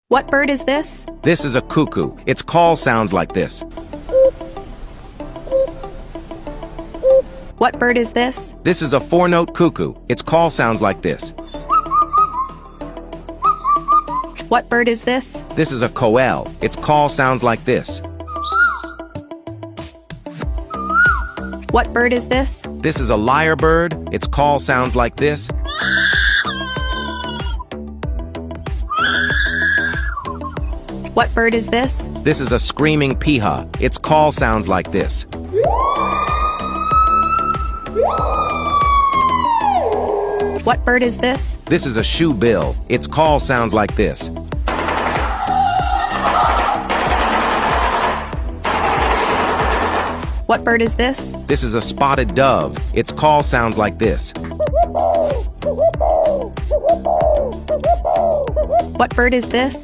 What bird is this? This is a cuckoo. Its call sounds like this. What bird is this? This is a four-note cuckoo. Its call sounds like this. What bird is this? This is a coel. Its call sounds like this. What bird is this? This is a lyrebird. Its call sounds like this. What bird is this? This is a screaming piha. Its call sounds like this. What bird is this? This is a shoebill. Its call sounds like this. What bird is this? This is a spotted dove. Its call sounds like this. What bird is this?